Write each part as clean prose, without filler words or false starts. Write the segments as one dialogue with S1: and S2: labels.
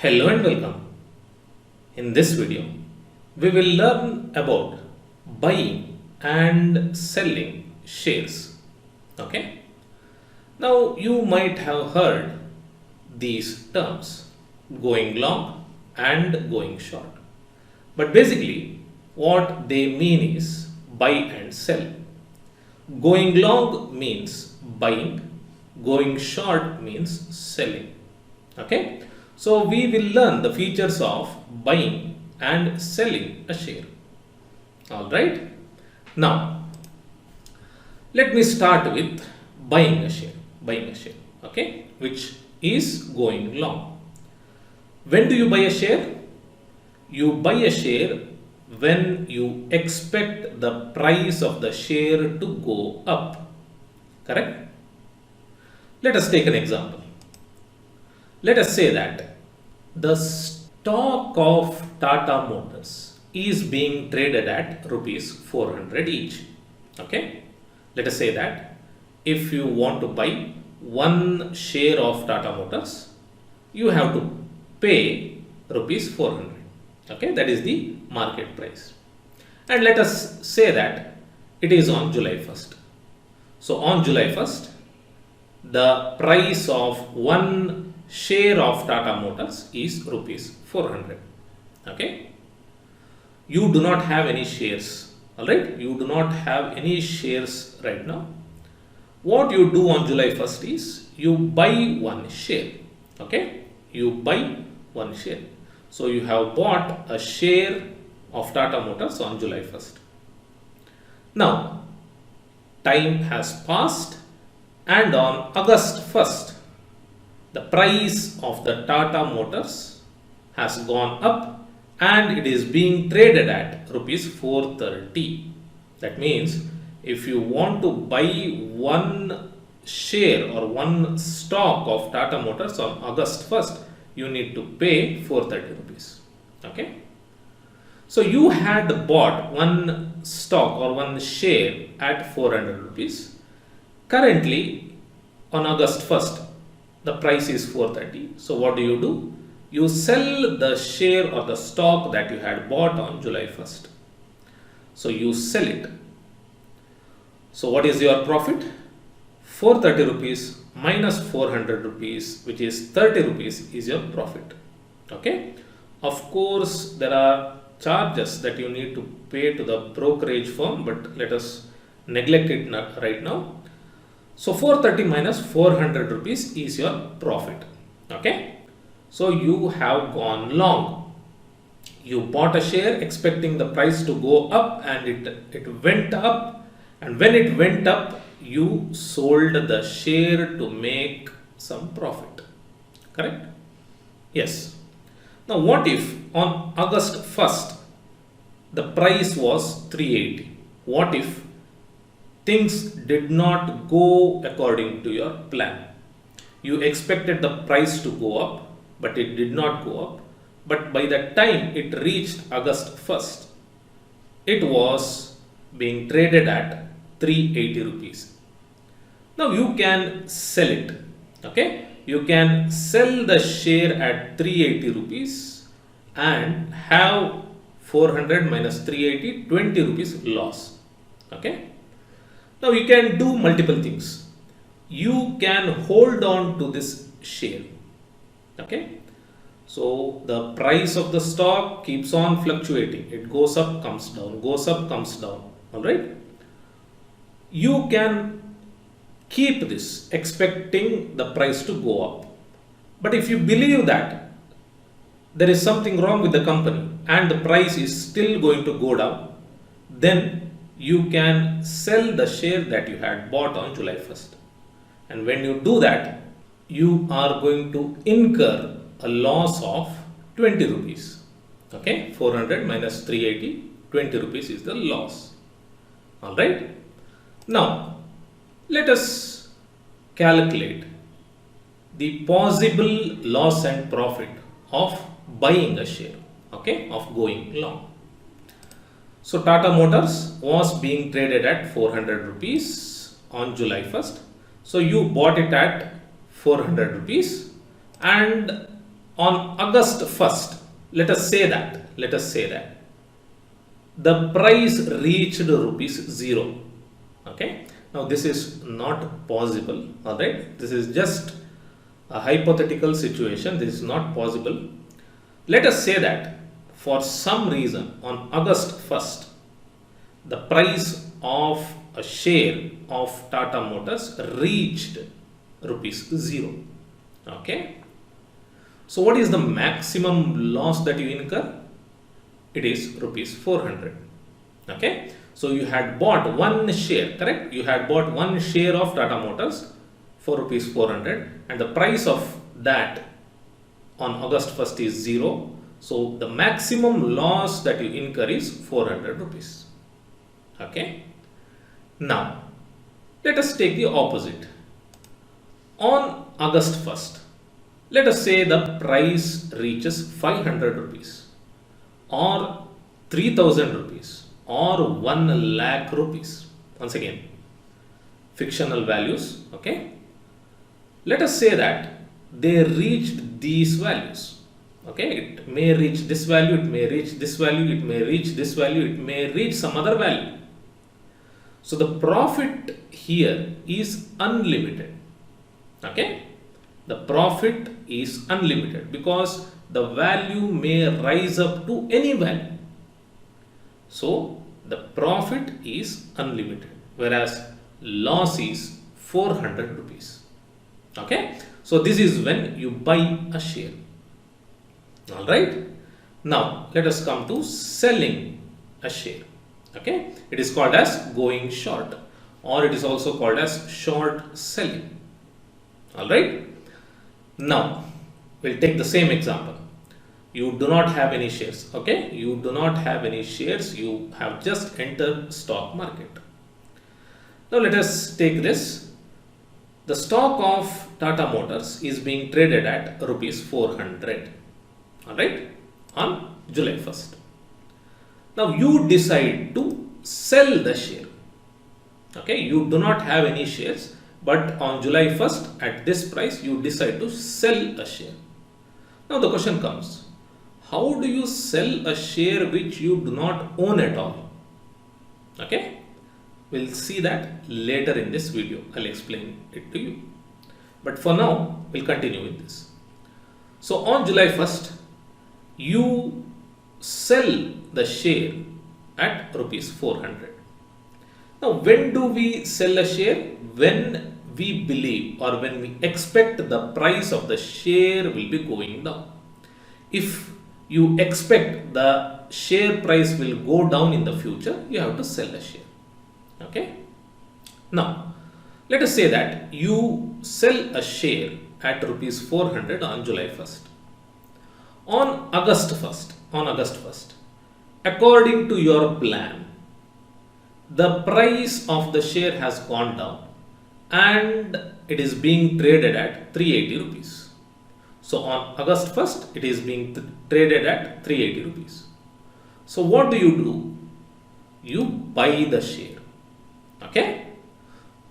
S1: Hello and welcome. In this video, we will learn about buying and selling shares. Okay. Now you might have heard these terms, going long and going short. But basically what they mean is buy and sell. Going long means buying, going short means selling. Okay. So we will learn the features of buying and selling a share. Alright. Now let me start with buying a share. Okay, which is going long. When do you buy a share? You buy a share when you expect the price of the share to go up. Correct? Let us take an example. Let us say that the stock of Tata Motors is being traded at rupees 400 each. Okay. Let us say that if you want to buy one share of Tata Motors, you have to pay rupees 400. Okay. That is the market price. And let us say that it is on July 1st. So on July 1st, the price of one share of Tata Motors is rupees 400. Okay. You do not have any shares. Alright. You do not have any shares right now. What you do on July 1st is you buy one share. Okay. You buy one share. So you have bought a share of Tata Motors on July 1st. Now, time has passed and on August 1st, the price of the Tata Motors has gone up and it is being traded at rupees 430. That means if you want to buy one share or one stock of Tata Motors on August 1st, you need to pay 430 rupees. Okay. So you had bought one stock or one share at 400 rupees. Currently on August 1st, the price is 430. So what do? You sell the share or the stock that you had bought on July 1st. So you sell it. So what is your profit? 430 rupees minus 400 rupees, which is 30 rupees, is your profit. Okay. Of course, there are charges that you need to pay to the brokerage firm, but let us neglect it right now. So 430 minus 400 rupees is your profit. Okay. So you have gone long. You bought a share expecting the price to go up and it went up. And when it went up, you sold the share to make some profit. Correct? Yes. Now what if on August 1st, the price was 380? What if things did not go according to your plan? You expected the price to go up, but it did not go up. But by the time it reached August 1st, it was being traded at 380 rupees. Now you can sell it. Okay. You can sell the share at 380 rupees and have 400 minus 380, 20 rupees loss. Okay. Now you can do multiple things. You can hold on to this share. Okay. So the price of the stock keeps on fluctuating. It goes up, comes down, goes up, comes down. Alright. You can keep this expecting the price to go up. But if you believe that there is something wrong with the company and the price is still going to go down, then you can sell the share that you had bought on July 1st. And when you do that, you are going to incur a loss of 20 rupees. Okay, 400 minus 380, 20 rupees is the loss. Alright. Now, let us calculate the possible loss and profit of buying a share, okay, of going long. So Tata Motors was being traded at 400 rupees on July 1st. So you bought it at 400 rupees and on August 1st, let us say that the price reached rupees 0. Okay. Now this is not possible. Alright. This is just a hypothetical situation. This is not possible. Let us say that for some reason on August 1st, the price of a share of Tata Motors reached rupees 0. Okay. So what is the maximum loss that you incur? It is rupees 400. Okay. So you had bought one share, correct? You had bought one share of Tata Motors for rupees 400 and the price of that on August 1st is 0. So the maximum loss that you incur is 400 rupees. Okay. Now let us take the opposite. On August 1st, let us say the price reaches 500 rupees or 3000 rupees or 1 lakh rupees. Once again, fictional values. Okay. Let us say that they reached these values. Okay, it may reach this value, it may reach this value, it may reach this value, it may reach some other value. So the profit here is unlimited. Okay, the profit is unlimited because the value may rise up to any value. So the profit is unlimited, whereas loss is 400 rupees. Okay, so this is when you buy a share. Alright, now let us come to selling a share. Okay, it is called as going short or it is also called as short selling. Alright, now we'll take the same example. You do not have any shares. Okay, you do not have any shares, you have just entered stock market. Now let us take this. The stock of Tata Motors is being traded at rupees 400. Alright, on July 1st. Now you decide to sell the share. Okay, you do not have any shares, but on July 1st at this price you decide to sell a share. Now the question comes, how do you sell a share which you do not own at all? Okay, we'll see that later in this video. I'll explain it to you. But for now, we'll continue with this. So on July 1st, you sell the share at rupees 400. Now, when do we sell a share? When we believe or when we expect the price of the share will be going down. If you expect the share price will go down in the future, you have to sell a share. Okay. Now, let us say that you sell a share at rupees 400 on July 1st. On August 1st, according to your plan, the price of the share has gone down and it is being traded at 380 rupees. So on August 1st, it is being traded at 380 rupees. So what do? You buy the share. Okay?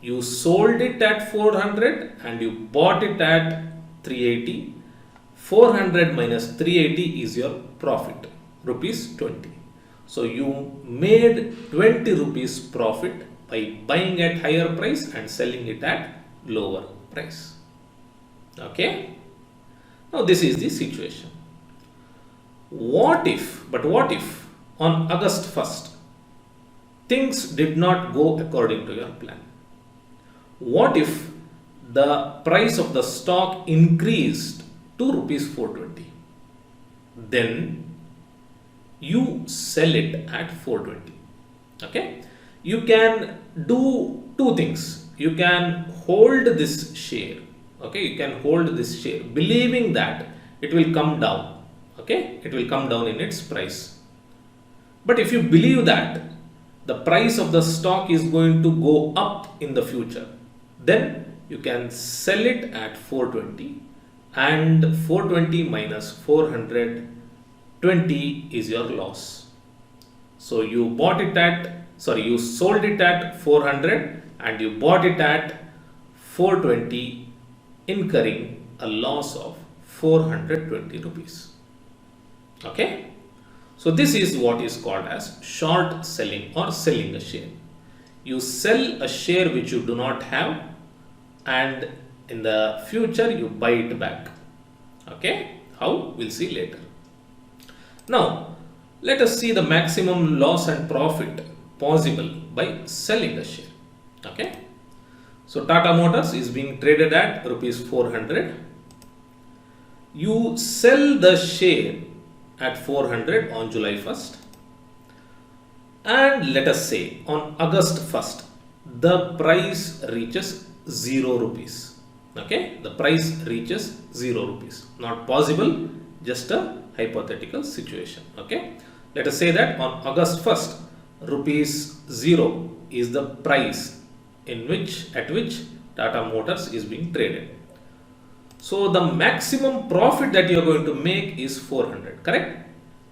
S1: You sold it at 400 and you bought it at 380. 400 minus 380 is your profit, rupees 20. So you made 20 rupees profit by buying at higher price and selling it at lower price. Okay. Now this is the situation. What if on August 1st, things did not go according to your plan? What if the price of the stock increased to rupees 420? Then you sell it at 420. Okay, you can do two things. You can hold this share. Okay, you can hold this share believing that it will come down. Okay, it will come down in its price. But if you believe that the price of the stock is going to go up in the future, then you can sell it at 420, and 420 minus 420 is your loss. So you you sold it at 400 and you bought it at 420, incurring a loss of 420 rupees. Okay. So this is what is called as short selling or selling a share. You sell a share which you do not have, and in the future you buy it back. Okay. How? We'll see later. Now, let us see the maximum loss and profit possible by selling the share. Okay. So Tata Motors is being traded at rupees 400. You sell the share at 400 on July 1st, and let us say on August 1st the price reaches 0 rupees. Okay, the price reaches 0 rupees. Not possible, just a hypothetical situation. Okay, let us say that on August 1st rupees 0 is the price at which Tata Motors is being traded. So the maximum profit that you are going to make is 400, correct?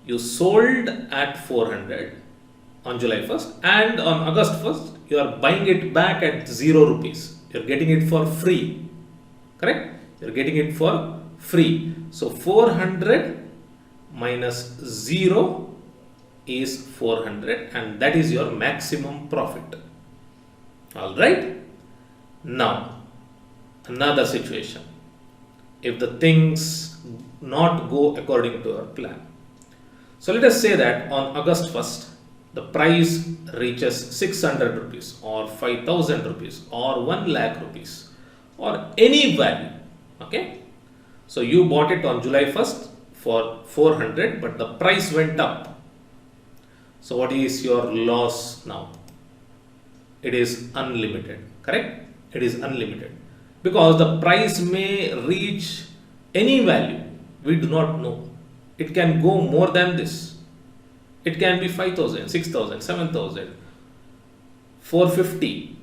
S1: You sold at 400 on July 1st, and on August 1st you are buying it back at 0 rupees. You are getting it for free, correct? You are getting it for free. So 400 minus 0 is 400, and that is your maximum profit. All right. Now another situation. If the things not go according to our plan. So let us say that on August 1st, the price reaches 600 rupees or 5,000 rupees or 1 lakh rupees or any value. Okay. So you bought it on July 1st for 400, but the price went up. So what is your loss now? It is unlimited, correct? It is unlimited. Because the price may reach any value, we do not know. It can go more than this. It can be 5,000, 6,000, 7,000, 450,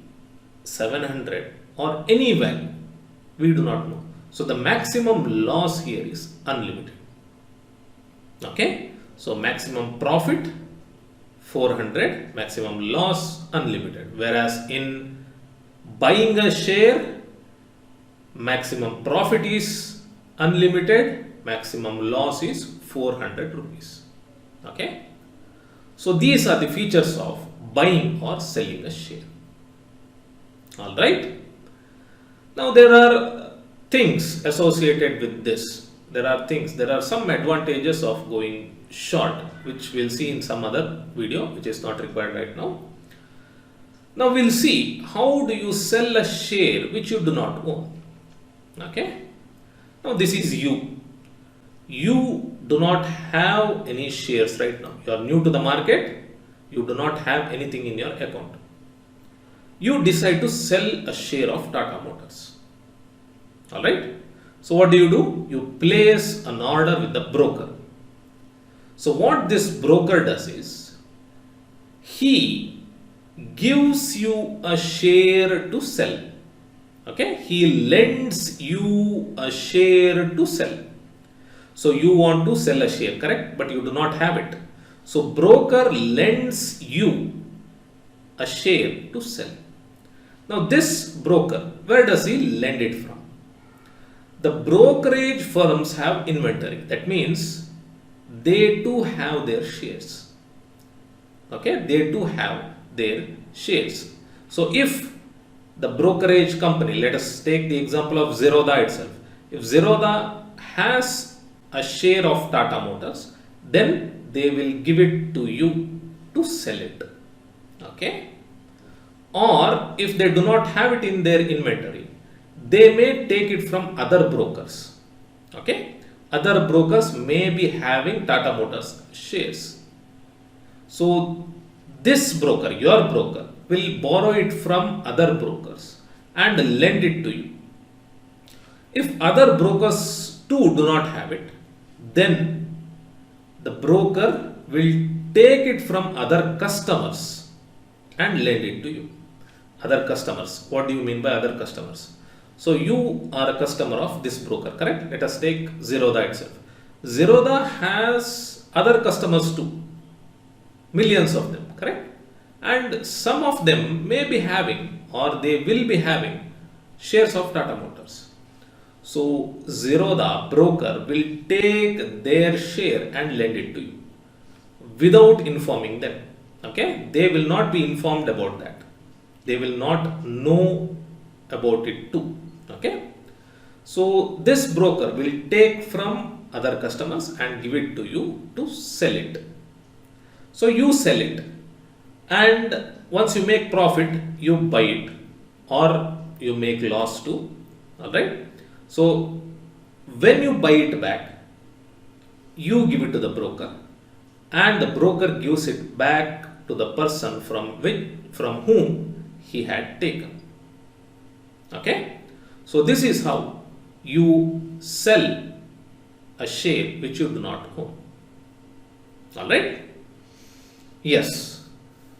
S1: 700 or any value. We do not know. So the maximum loss here is unlimited. Okay. So maximum profit 400, maximum loss unlimited. Whereas in buying a share, maximum profit is unlimited, maximum loss is 400 rupees. Okay. So these are the features of buying or selling a share. All right. Now there are things associated with this. There are some advantages of going short, which we'll see in some other video, which is not required right now. Now we'll see how do you sell a share which you do not own. Okay. Now this is you. You do not have any shares right now. You are new to the market. You do not have anything in your account. You decide to sell a share of Tata Motors. All right. So what do? You place an order with the broker. So what this broker does is, he gives you a share to sell. Okay, he lends you a share to sell. So you want to sell a share, correct? But you do not have it. So broker lends you a share to sell. Now this broker, where does he lend it from? The brokerage firms have inventory. That means they too have their shares. Okay, they too have their shares. So if the brokerage company, let us take the example of Zerodha itself. If Zerodha has a share of Tata Motors, then they will give it to you to sell it. Okay. Or if they do not have it in their inventory, they may take it from other brokers. Okay. Other brokers may be having Tata Motors shares. So this broker, your broker, will borrow it from other brokers and lend it to you. If other brokers too do not have it, then the broker will take it from other customers and lend it to you. Other customers. What do you mean by other customers? So you are a customer of this broker, correct? Let us take Zerodha itself. Zerodha has other customers too. Millions of them, correct? And some of them may be having, or they will be having, shares of Tata Motors. So Zerodha broker will take their share and lend it to you without informing them. Okay, they will not be informed about that. They will not know about it too. Okay, so this broker will take from other customers and give it to you to sell it. So you sell it, and once you make profit, you buy it, or you make loss too. All right. So when you buy it back, you give it to the broker, and the broker gives it back to the person from whom he had taken. Okay. So this is how you sell a share which you do not own. All right. Yes.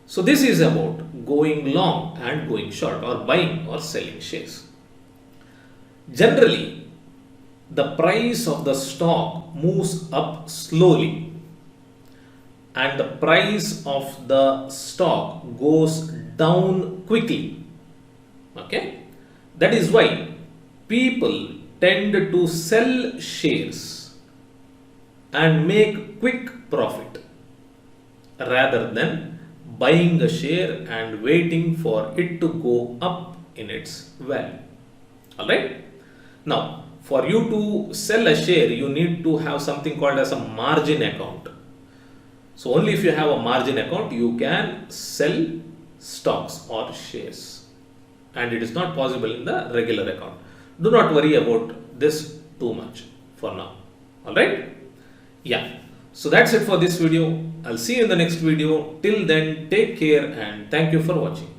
S1: So this is about going long and going short, or buying or selling shares. Generally, the price of the stock moves up slowly and the price of the stock goes down quickly. Okay, that is why people tend to sell shares and make quick profit rather than buying a share and waiting for it to go up in its value. All right. Now, for you to sell a share, you need to have something called as a margin account. So only if you have a margin account, you can sell stocks or shares, and it is not possible in the regular account. Do not worry about this too much for now. All right. Yeah. So that's it for this video. I'll see you in the next video. Till then, take care and thank you for watching.